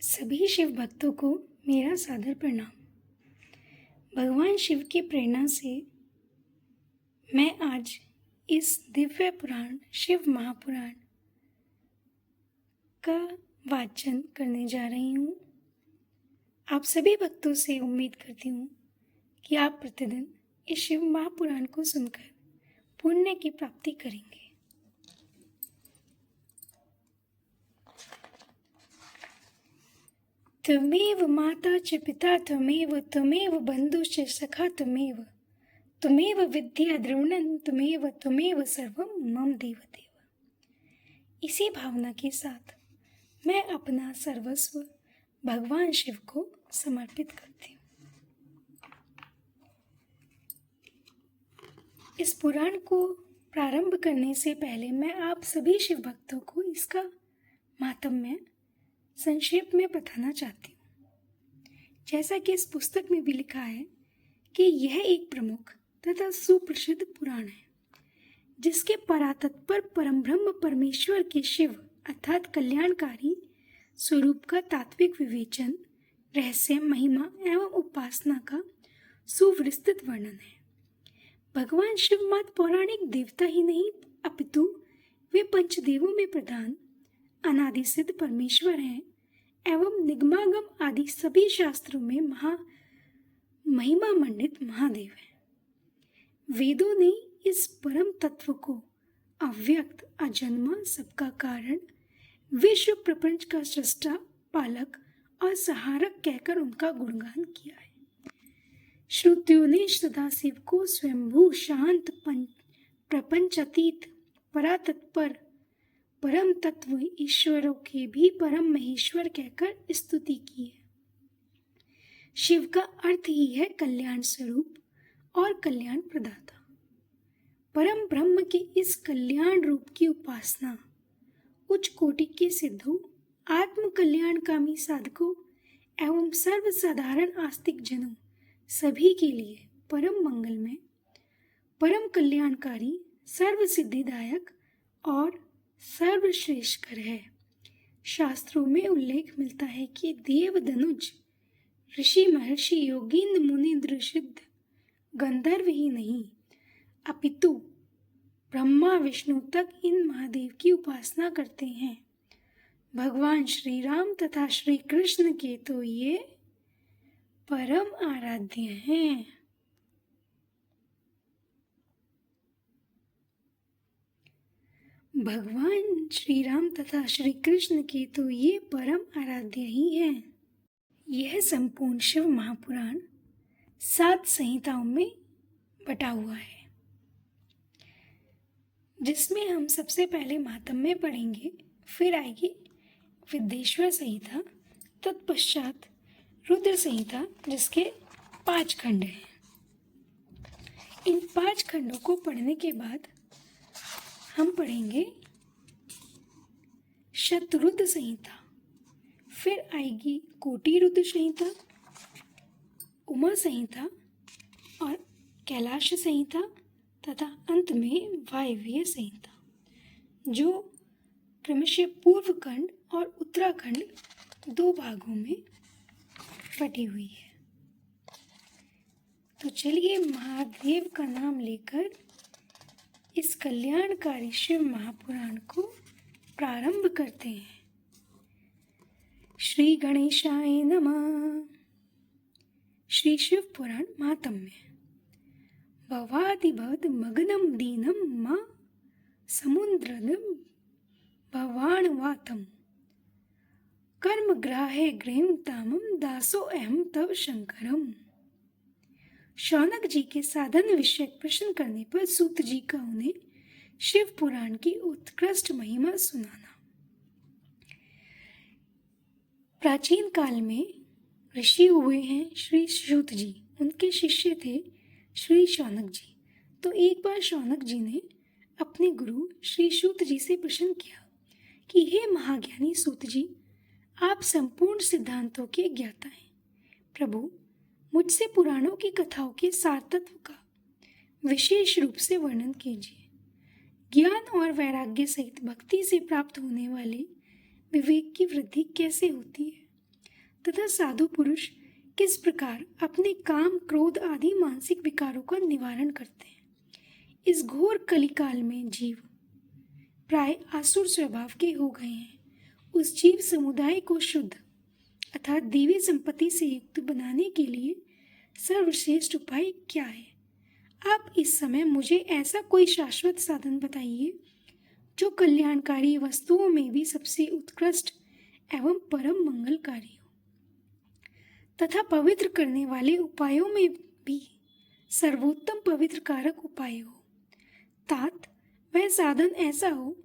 सभी शिव भक्तों को मेरा सादर प्रणाम। भगवान शिव की प्रेरणा से मैं आज इस दिव्य पुराण शिव महापुराण का वाचन करने जा रही हूँ। आप सभी भक्तों से उम्मीद करती हूँ कि आप प्रतिदिन इस शिव महापुराण को सुनकर पुण्य की प्राप्ति करेंगे। त्वमेव माता च पिता त्वमेव बन्धुश्च सखा त्वमेव विद्या द्रविणं त्वमेव सर्वं मम देवदेव। इसी भावना के साथ मैं अपना सर्वस्व भगवान शिव को समर्पित करती हूँ। इस पुराण को प्रारंभ करने से पहले मैं आप सभी शिव भक्तों को इसका महात्म्य संक्षेप में बताना चाहती हूँ। जैसा कि इस पुस्तक में भी लिखा है कि यह एक प्रमुख तथा सुप्रसिद्ध पुराण है, जिसके परातत्पर परम ब्रह्म परमेश्वर के शिव अर्थात कल्याणकारी स्वरूप का तात्विक विवेचन, रहस्य, महिमा एवं उपासना का सुविस्तृत वर्णन है। भगवान शिव मात्र पौराणिक देवता ही नहीं, अपितु वे पंचदेवों में प्रधान अनादि सिद्ध परमेश्वर हैं एवं निगमागम आदि सभी शास्त्रों में महिमा मंडित महादेव हैं। वेदों ने इस परम तत्व को अव्यक्त, अजन्मा, सबका कारण, विश्व प्रपंच का सृष्टा, पालक और सहारक कहकर उनका गुणगान किया है। श्रुतियों ने सदाशिव को स्वयंभू, शांत, प्रपंचातीत, परातत्पर, परम तत्व ईश्वरों के भी परम महेश्वर कहकर स्तुति की है। शिव का अर्थ ही है कल्याण स्वरूप और कल्याण प्रदाता। परम ब्रह्म के इस कल्याण रूप की उपासना उच्च कोटि के सिद्धों, आत्म कल्याणकामी साधकों एवं सर्वसाधारण आस्तिक जनों सभी के लिए परम मंगलमय, परम कल्याणकारी, सर्व सिद्धिदायक और सर्वश्रेष्ठकर है। शास्त्रों में उल्लेख मिलता है कि देव, धनुज, ऋषि, महर्षि, योगींद्र, मुनीन्द्र, सिद्ध, गंधर्व ही नहीं, अपितु ब्रह्मा विष्णु तक इन महादेव की उपासना करते हैं। भगवान श्री राम तथा श्री कृष्ण के तो ये परम आराध्य हैं। भगवान श्री राम तथा श्री कृष्ण के तो ये परम आराध्य ही हैं। यह संपूर्ण शिव महापुराण 7 संहिताओं में बटा हुआ है, जिसमें हम सबसे पहले महात्म्य पढ़ेंगे, फिर आएगी विद्येश्वर संहिता, तत्पश्चात रुद्र संहिता, जिसके 5 खंड हैं। इन 5 खंडों को पढ़ने के बाद हम पढ़ेंगे शतरुद्र संहिता, फिर आएगी कोटि रुद्र संहिता, उमा संहिता और कैलाश संहिता तथा अंत में वायव्य संहिता, जो क्रमशः पूर्व खंड और उत्तराखंड 2 भागों में बटी हुई है। तो चलिए महादेव का नाम लेकर इस कल्याणकारी शिव महापुराण को प्रारंभ करते हैं। श्री गणेशाय नमः। श्री शिव पुराण महात्म्य। भवादिभवद मग्नं दीनं मा समुद्रदं भवाणवातम् कर्मग्राहे गृहं तामं दासो अहम तव शंकरम। शौनक जी के साधन विषयक प्रश्न करने पर सूत जी का उन्हें शिव पुराण की उत्कृष्ट महिमा सुनाना। प्राचीन काल में ऋषि हुए हैं श्री सूत जी, उनके शिष्य थे श्री शौनक जी। तो एक बार शौनक जी ने अपने गुरु श्री सूत जी से प्रश्न किया कि हे महाज्ञानी सूत जी, आप संपूर्ण सिद्धांतों के ज्ञाता हैं। प्रभु, मुझसे पुराणों की कथाओं के सार तत्व का विशेष रूप से वर्णन कीजिए। ज्ञान और वैराग्य सहित भक्ति से प्राप्त होने वाले विवेक की वृद्धि कैसे होती है? तथा साधु पुरुष किस प्रकार अपने काम, क्रोध आदि मानसिक विकारों का निवारण करते हैं। इस घोर कलिकाल में जीव प्राय आसुर स्वभाव के हो गए हैं। उस जीव समुदाय को शुद्ध अर्थात देवी संपत्ति से युक्त बनाने के लिए सर्वश्रेष्ठ उपाय क्या है? आप इस समय मुझे ऐसा कोई शाश्वत साधन बताइए जो कल्याणकारी वस्तुओं में भी सबसे उत्कृष्ट एवं परम मंगलकारी हो तथा पवित्र करने वाले उपायों में भी सर्वोत्तम पवित्र कारक उपाय हो। तात वह साधन ऐसा हो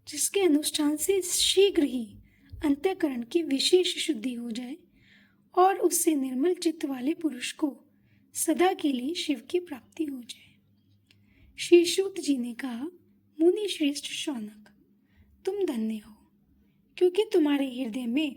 जिसके अनुष्ठान से शीघ्र ही अंतःकरण की विशेष शुद्धि हो जाए और उससे निर्मल चित्त वाले पुरुष को सदा के लिए शिव की प्राप्ति हो जाए। श्री सूत जी ने कहा, मुनि श्रेष्ठ शौनक, तुम धन्य हो क्योंकि तुम्हारे हृदय में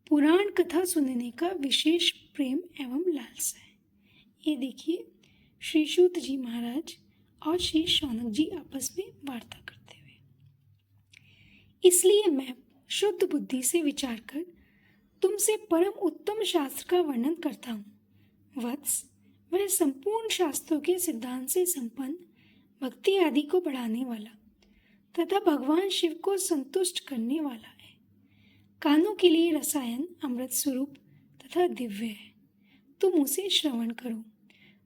पुराण कथा सुनने का विशेष प्रेम एवं लालसा है। ये देखिए, श्री सूत जी महाराज और श्री शौनक जी आपस में वार्ता करते हुए। इसलिए मैं शुद्ध बुद्धि से विचार कर तुमसे परम उत्तम शास्त्र का वर्णन करता हूँ। वत्स, वह संपूर्ण शास्त्रों के सिद्धांत से संपन्न, भक्ति आदि को बढ़ाने वाला तथा भगवान शिव को संतुष्ट करने वाला है। कानों के लिए रसायन अमृत स्वरूप तथा दिव्य है, तुम उसे श्रवण करो।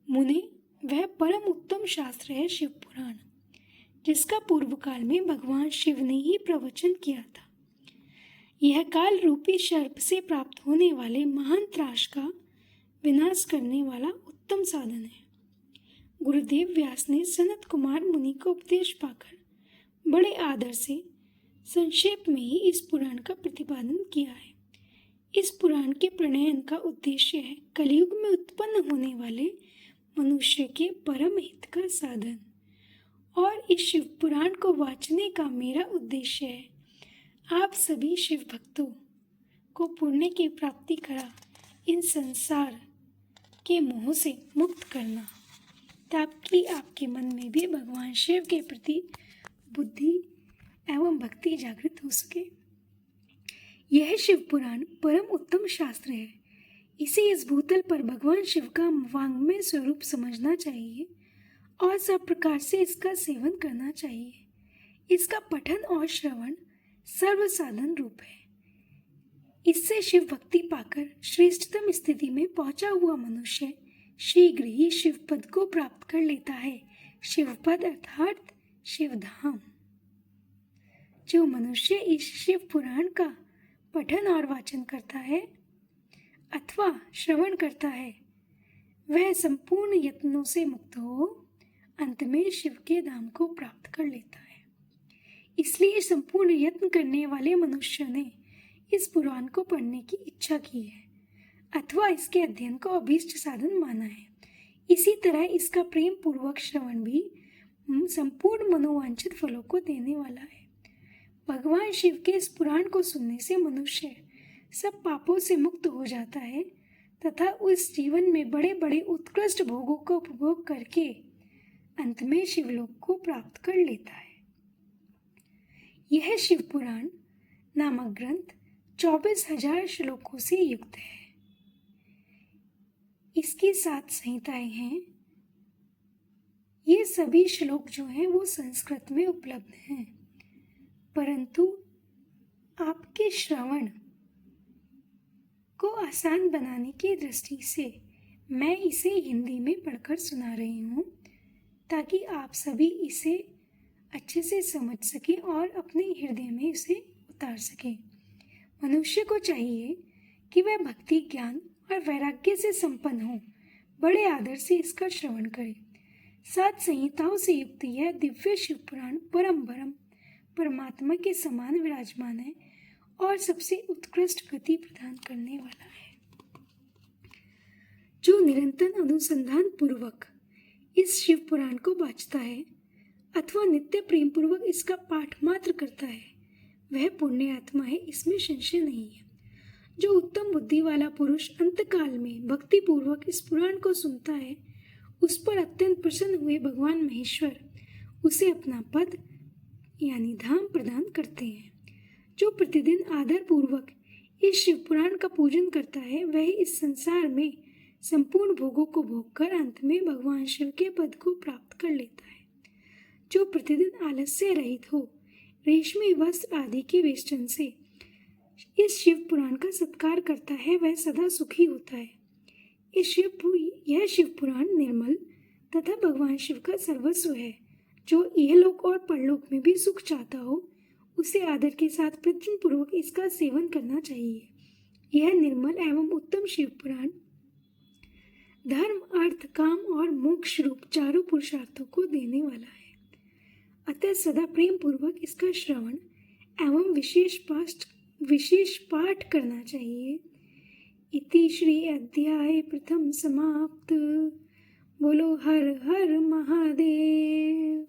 मुने, वह परम उत्तम शास्त्र है शिव पुराण, जिसका पूर्व काल में भगवान शिव ने ही प्रवचन किया था। यह काल रूपी सर्प से प्राप्त होने वाले महान त्रास का विनाश करने वाला उत्तम साधन है। गुरुदेव व्यास ने सनत कुमार मुनि को उपदेश पाकर बड़े आदर से संक्षेप में ही इस पुराण का प्रतिपादन किया है। इस पुराण के प्रणयन का उद्देश्य है कलयुग में उत्पन्न होने वाले मनुष्य के परम हित का साधन, और इस शिव पुराण को वाचने का मेरा उद्देश्य है आप सभी शिव भक्तों को पुण्य की प्राप्ति करा इन संसार के मोह से मुक्त करना, ताकि आपके मन में भी भगवान शिव के प्रति बुद्धि एवं भक्ति जागृत हो सके। यह शिव पुराण परम उत्तम शास्त्र है। इसे इस भूतल पर भगवान शिव का वांग्मय स्वरूप समझना चाहिए और सब प्रकार से इसका सेवन करना चाहिए। इसका पठन और श्रवण सर्व साधन रूप है। इससे शिव भक्ति पाकर श्रेष्ठतम स्थिति में पहुंचा हुआ मनुष्य शीघ्र ही शिव पद को प्राप्त कर लेता है। शिव पद अर्थात शिवधाम। जो मनुष्य इस शिव पुराण का पठन और वाचन करता है अथवा श्रवण करता है, वह संपूर्ण यत्नों से मुक्त हो अंत में शिव के धाम को प्राप्त कर लेता है। इसलिए संपूर्ण यत्न करने वाले मनुष्य ने इस पुराण को पढ़ने की इच्छा की है अथवा इसके अध्ययन को अभीष्ट साधन माना है। इसी तरह इसका प्रेम पूर्वक श्रवण भी संपूर्ण मनोवांछित फलों को देने वाला है। भगवान शिव के इस पुराण को सुनने से मनुष्य सब पापों से मुक्त हो जाता है तथा उस जीवन में बड़े बड़े उत्कृष्ट भोगों का उपभोग करके अंत में शिवलोक को प्राप्त कर लेता है। यह शिव पुराण नामक ग्रंथ 24,000 श्लोकों से युक्त है। इसकी 7 संहिताएं हैं। ये सभी श्लोक जो हैं वो संस्कृत में उपलब्ध हैं, परंतु आपके श्रवण को आसान बनाने की दृष्टि से मैं इसे हिंदी में पढ़कर सुना रही हूँ, ताकि आप सभी इसे अच्छे से समझ सकें और अपने हृदय में इसे उतार सकें। मनुष्य को चाहिए कि वह भक्ति, ज्ञान और वैराग्य से संपन्न हो, बड़े आदर से इसका श्रवण करे। 7 संहिताओं से युक्त यह दिव्य शिव पुराण परम परमात्मा के समान विराजमान है और सबसे उत्कृष्ट गति प्रदान करने वाला है। जो निरंतर अनुसंधान पूर्वक इस शिव पुराण को वाचता है अथवा नित्य प्रेम पूर्वक इसका पाठ मात्र करता है, वह पुण्य आत्मा है, इसमें संशय नहीं है। जो उत्तम बुद्धि वाला पुरुष अंतकाल में भक्ति पूर्वक इस पुराण को सुनता है, उस पर अत्यंत प्रसन्न हुए भगवान महेश्वर उसे अपना पद यानी धाम प्रदान करते हैं। जो प्रतिदिन आदर पूर्वक इस शिव पुराण का पूजन करता है वह इस संसार में संपूर्ण भोगों को भोगकर अंत में भगवान शिव के पद को प्राप्त कर लेता है। जो प्रतिदिन आलस्य रहित हो, रेशमी वस्त्र आदि के वेष्टन से इस शिव पुराण का सत्कार करता है वह सदा सुखी होता है। यह शिव पुराण निर्मल तथा भगवान शिव का सर्वस्व है। जो इहलोक और परलोक में भी सुख चाहता हो उसे आदर के साथ प्रयत्न पूर्वक इसका सेवन करना चाहिए। यह निर्मल एवं उत्तम शिव पुराण धर्म, अर्थ, काम और मोक्ष रूप चारों पुरुषार्थों को देने वाला है। अतः सदा प्रेम पूर्वक इसका श्रवण एवं विशेष पाठ करना चाहिए। इति श्री अध्याय प्रथम समाप्त। बोलो हर हर महादेव।